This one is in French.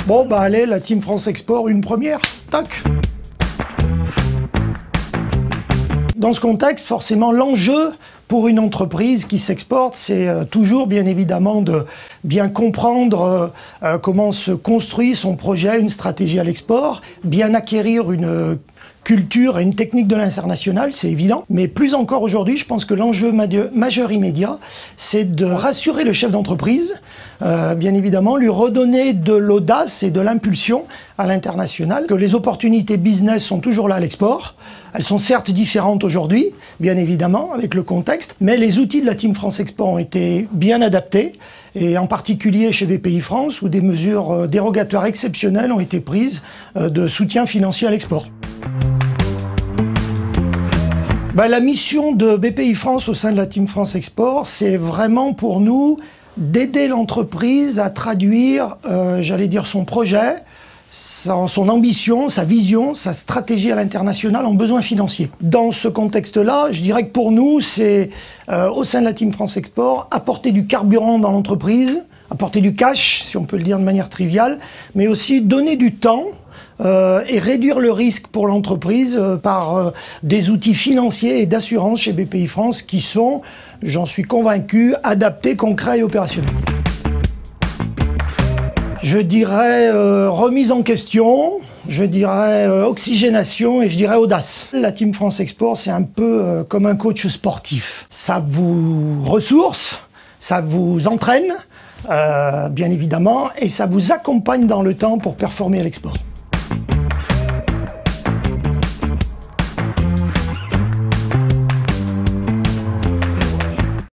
Bon, bah allez, la Team France Export, une première. Tac. Dans ce contexte, forcément, l'enjeu pour une entreprise qui s'exporte, c'est toujours, bien évidemment, de bien comprendre comment se construit son projet, une stratégie à l'export, bien acquérir une culture et une technique de l'international, c'est évident. Mais plus encore aujourd'hui, je pense que l'enjeu majeur immédiat, c'est de rassurer le chef d'entreprise, bien évidemment, lui redonner de l'audace et de l'impulsion à l'international, que les opportunités business sont toujours là à l'export. Elles sont certes différentes aujourd'hui, bien évidemment, avec le contexte, mais les outils de la Team France Export ont été bien adaptés, et en particulier chez BPI-France, où des mesures dérogatoires exceptionnelles ont été prises de soutien financier à l'export. La mission de BPI-France au sein de la Team France Export, c'est vraiment pour nous d'aider l'entreprise à traduire, j'allais dire, son projet, son ambition, sa vision, sa stratégie à l'international en besoins financiers. Dans ce contexte-là, je dirais que pour nous, c'est au sein de la Team France Export, apporter du carburant dans l'entreprise, apporter du cash, si on peut le dire de manière triviale, mais aussi donner du temps et réduire le risque pour l'entreprise par des outils financiers et d'assurance chez BPI-France qui sont, j'en suis convaincu, adaptés, concrets et opérationnels. Je dirais remise en question, je dirais oxygénation et je dirais audace. La Team France Export, c'est un peu comme un coach sportif. Ça vous ressource, ça vous entraîne, bien évidemment, et ça vous accompagne dans le temps pour performer à l'export.